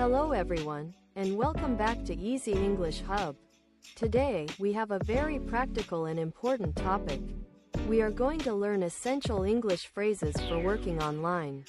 Hello everyone, and welcome back to Easy English Hub. Today, we have a very practical and important topic. We are going to learn essential English phrases for working online.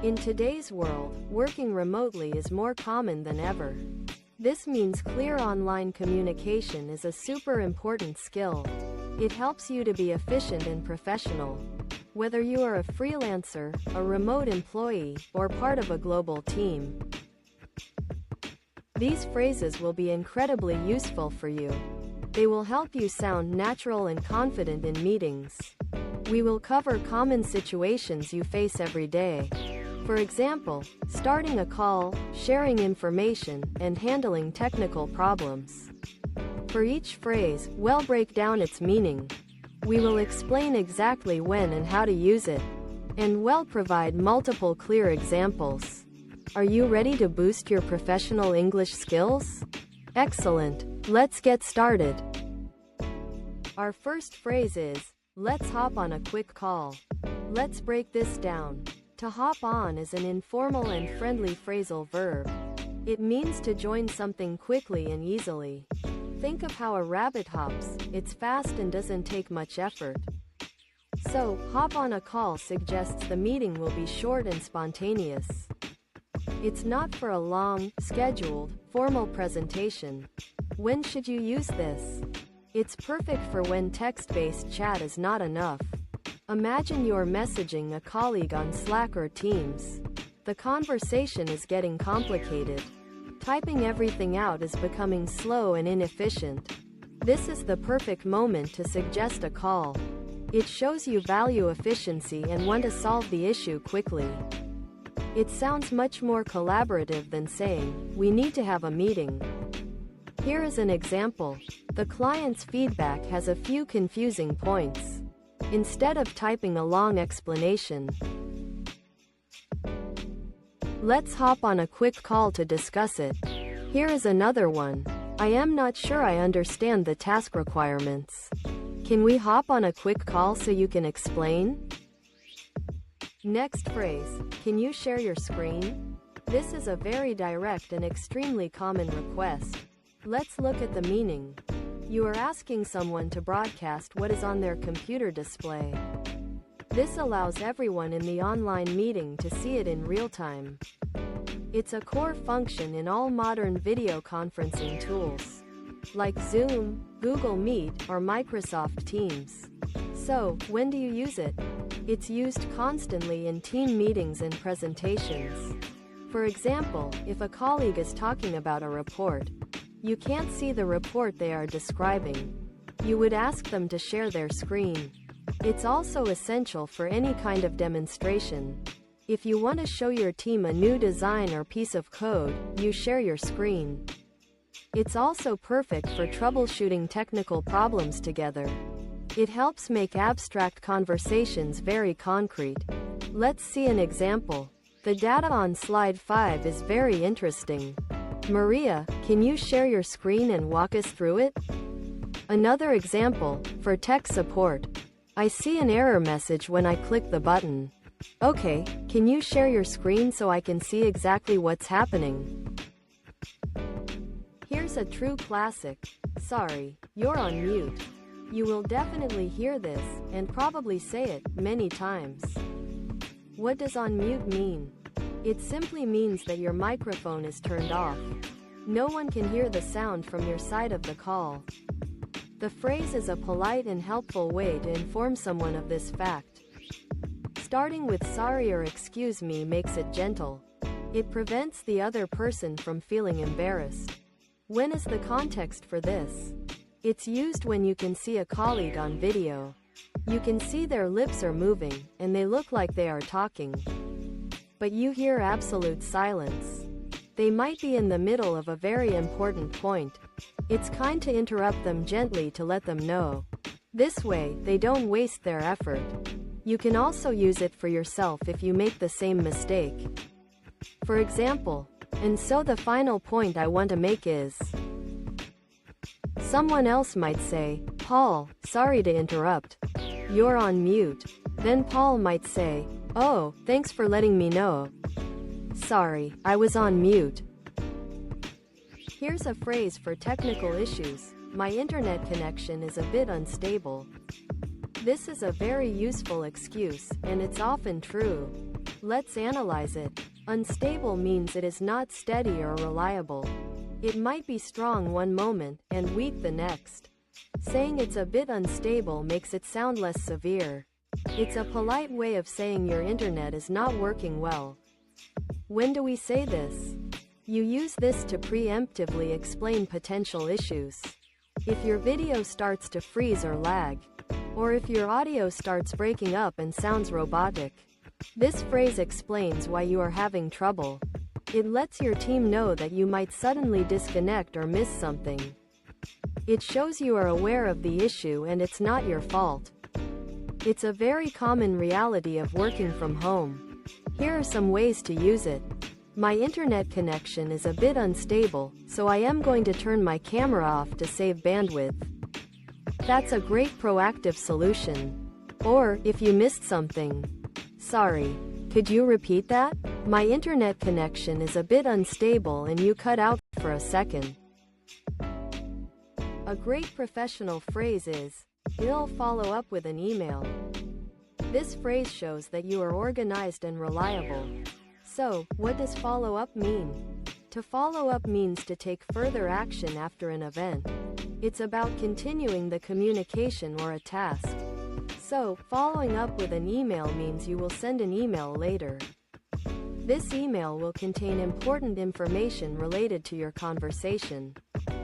In today's world, working remotely is more common than ever. This means clear online communication is a super important skill. It helps you to be efficient and professional. Whether you are a freelancer, a remote employee, or part of a global team, these phrases will be incredibly useful for you. They will help you sound natural and confident in meetings. We will cover common situations you face every day. For example, starting a call, sharing information, and handling technical problems. For each phrase, we'll break down its meaning. We will explain exactly when and how to use it, and we'll provide multiple clear examples. Are you ready to boost your professional English skills? Excellent. Let's get started. Our first phrase is, let's hop on a quick call. Let's break this down. To hop on is an informal and friendly phrasal verb. It means to join something quickly and easily. Think of how a rabbit hops. It's fast and doesn't take much effort. So, hop on a call suggests the meeting will be short and spontaneous. It's not for a long, scheduled, formal presentation. When should you use this? It's perfect for when text-based chat is not enough. Imagine you're messaging a colleague on Slack or Teams. The conversation is getting complicated. Typing everything out is becoming slow and inefficient. This is the perfect moment to suggest a call. It shows you value efficiency and want to solve the issue quickly. It sounds much more collaborative than saying, we need to have a meeting. Here is an example. The client's feedback has a few confusing points. Instead of typing a long explanation, let's hop on a quick call to discuss it. Here is another one. I am not sure I understand the task requirements. Can we hop on a quick call so you can explain? Next phrase, can you share your screen? This is a very direct and extremely common request. Let's look at the meaning. You are asking someone to broadcast what is on their computer display. This allows everyone in the online meeting to see it in real time. It's a core function in all modern video conferencing tools, like Zoom, Google Meet, or Microsoft Teams. So, when do you use it? It's used constantly in team meetings and presentations. For example, if a colleague is talking about a report, you can't see the report they are describing. You would ask them to share their screen. It's also essential for any kind of demonstration. If you want to show your team a new design or piece of code, you share your screen. It's also perfect for troubleshooting technical problems together. It helps make abstract conversations very concrete. Let's see an example. The data on slide 5 is very interesting. Maria, can you share your screen and walk us through it? Another example, for tech support. I see an error message when I click the button. Okay, can you share your screen so I can see exactly what's happening? Here's a true classic. Sorry, you're on mute. You will definitely hear this, and probably say it, many times. What does on mute mean? It simply means that your microphone is turned off. No one can hear the sound from your side of the call. The phrase is a polite and helpful way to inform someone of this fact. Starting with sorry or excuse me makes it gentle. It prevents the other person from feeling embarrassed. When is the context for this? It's used when you can see a colleague on video. You can see their lips are moving, and they look like they are talking. But you hear absolute silence. They might be in the middle of a very important point. It's kind to interrupt them gently to let them know. This way, they don't waste their effort. You can also use it for yourself if you make the same mistake. For example, and so the final point I want to make is, someone else might say, Paul, sorry to interrupt. You're on mute. Then Paul might say, oh, thanks for letting me know. Sorry, I was on mute. Here's a phrase for technical issues. My internet connection is a bit unstable. This is a very useful excuse, and it's often true. Let's analyze it. Unstable means it is not steady or reliable. It might be strong one moment and weak the next. Saying it's a bit unstable makes it sound less severe. It's a polite way of saying your internet is not working well. When do we say this? You use this to preemptively explain potential issues. If your video starts to freeze or lag, or if your audio starts breaking up and sounds robotic, this phrase explains why you are having trouble. It lets your team know that you might suddenly disconnect or miss something. It shows you are aware of the issue and it's not your fault. It's a very common reality of working from home. Here are some ways to use it. My internet connection is a bit unstable, so I am going to turn my camera off to save bandwidth. That's a great proactive solution. Or, if you missed something. Sorry, could you repeat that? My internet connection is a bit unstable and you cut out for a second. A great professional phrase is, "I'll follow up with an email." This phrase shows that you are organized and reliable. So, what does follow up mean? To follow up means to take further action after an event. It's about continuing the communication or a task. So, following up with an email means you will send an email later. This email will contain important information related to your conversation.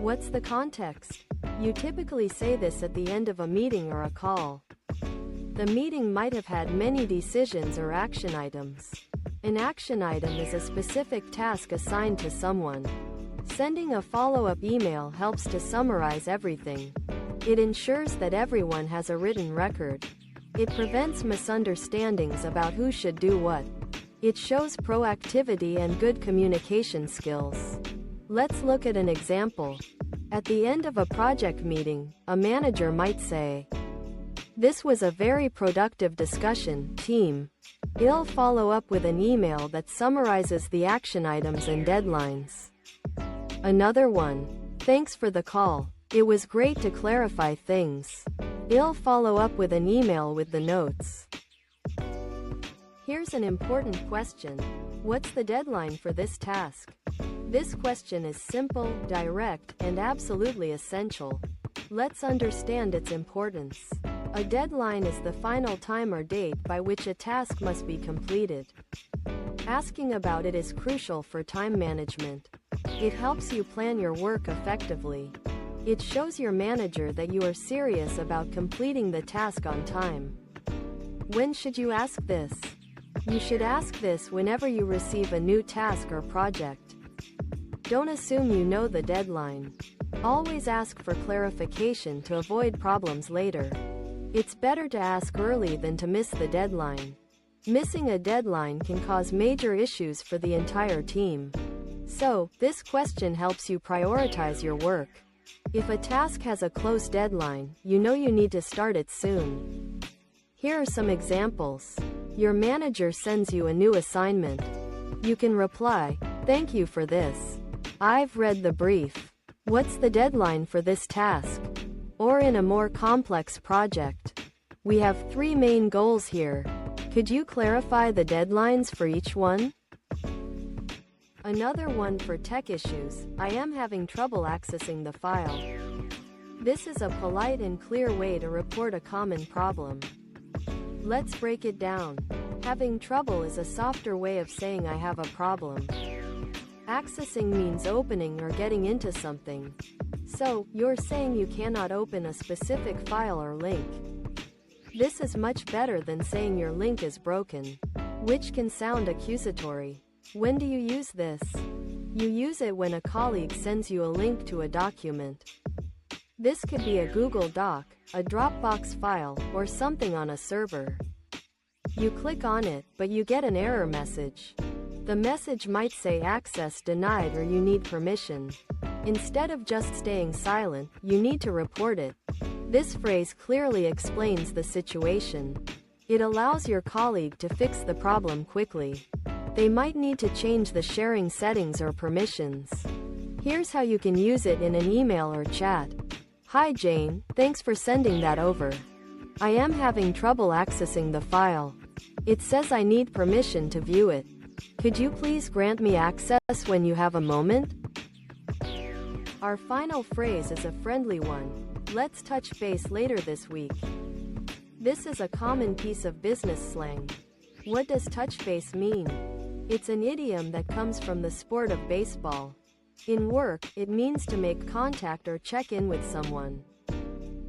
What's the context? You typically say this at the end of a meeting or a call. The meeting might have had many decisions or action items. An action item is a specific task assigned to someone. Sending a follow-up email helps to summarize everything. It ensures that everyone has a written record. It prevents misunderstandings about who should do what. It shows proactivity and good communication skills. Let's look at an example. At the end of a project meeting, a manager might say, "This was a very productive discussion, team. I'll follow up with an email that summarizes the action items and deadlines." Another one. "Thanks for the call. It was great to clarify things. I'll follow up with an email with the notes." Here's an important question. What's the deadline for this task? This question is simple, direct, and absolutely essential. Let's understand its importance. A deadline is the final time or date by which a task must be completed. Asking about it is crucial for time management. It helps you plan your work effectively. It shows your manager that you are serious about completing the task on time. When should you ask this? You should ask this whenever you receive a new task or project. Don't assume you know the deadline. Always ask for clarification to avoid problems later. It's better to ask early than to miss the deadline. Missing a deadline can cause major issues for the entire team. So, this question helps you prioritize your work. If a task has a close deadline, you know you need to start it soon. Here are some examples. Your manager sends you a new assignment. You can reply, "Thank you for this. I've read the brief. What's the deadline for this task?" Or in a more complex project, "We have 3 main goals here. Could you clarify the deadlines for each one?" Another one for tech issues. "I am having trouble accessing the file." This is a polite and clear way to report a common problem. Let's break it down. Having trouble is a softer way of saying I have a problem. Accessing means opening or getting into something. So, you're saying you cannot open a specific file or link. This is much better than saying your link is broken, which can sound accusatory. When do you use this? You use it when a colleague sends you a link to a document. This could be a Google Doc, a Dropbox file, or something on a server. You click on it, but you get an error message. The message might say access denied or you need permission. Instead of just staying silent, you need to report it. This phrase clearly explains the situation. It allows your colleague to fix the problem quickly. They might need to change the sharing settings or permissions. Here's how you can use it in an email or chat. Hi Jane, thanks for sending that over. I am having trouble accessing the file. It says I need permission to view it. Could you please grant me access when you have a moment? Our final phrase is a friendly one. Let's touch base later this week. This is a common piece of business slang. What does touch base mean? It's an idiom that comes from the sport of baseball. In work, it means to make contact or check in with someone.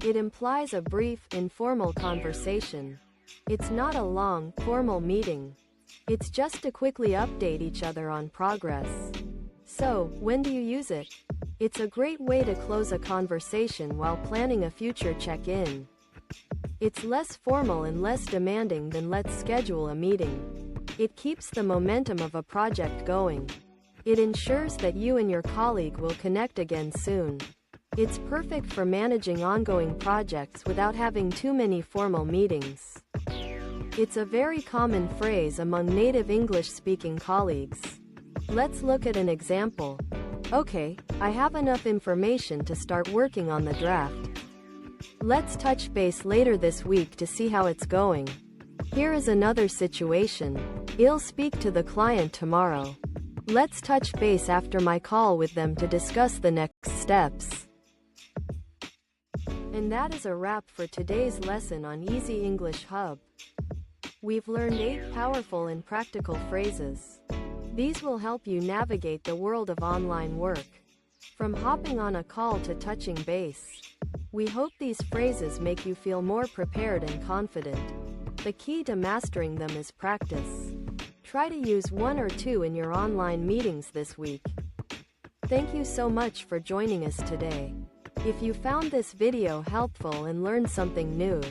It implies a brief, informal conversation. It's not a long, formal meeting. It's just to quickly update each other on progress. So, when do you use it? It's a great way to close a conversation while planning a future check-in. It's less formal and less demanding than let's schedule a meeting. It keeps the momentum of a project going. It ensures that you and your colleague will connect again soon. It's perfect for managing ongoing projects without having too many formal meetings. It's a very common phrase among native English-speaking colleagues. Let's look at an example. Okay, I have enough information to start working on the draft. Let's touch base later this week to see how it's going. Here is another situation. I'll speak to the client tomorrow. Let's touch base after my call with them to discuss the next steps. And that is a wrap for today's lesson on Easy English Hub. We've learned 8 powerful and practical phrases. These will help you navigate the world of online work. From hopping on a call to touching base. We hope these phrases make you feel more prepared and confident. The key to mastering them is practice. Try to use 1 or 2 in your online meetings this week. Thank you so much for joining us today. If you found this video helpful and learned something new,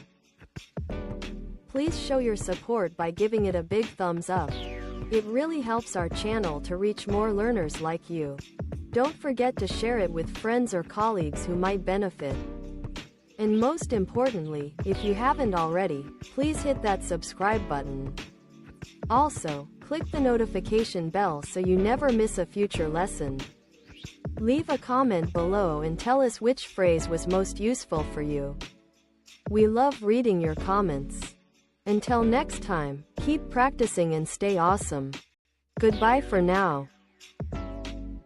please show your support by giving it a big thumbs up. It really helps our channel to reach more learners like you. Don't forget to share it with friends or colleagues who might benefit. And most importantly, if you haven't already, please hit that subscribe button. Also, click the notification bell so you never miss a future lesson. Leave a comment below and tell us which phrase was most useful for you. We love reading your comments. Until next time, keep practicing and stay awesome. Goodbye for now.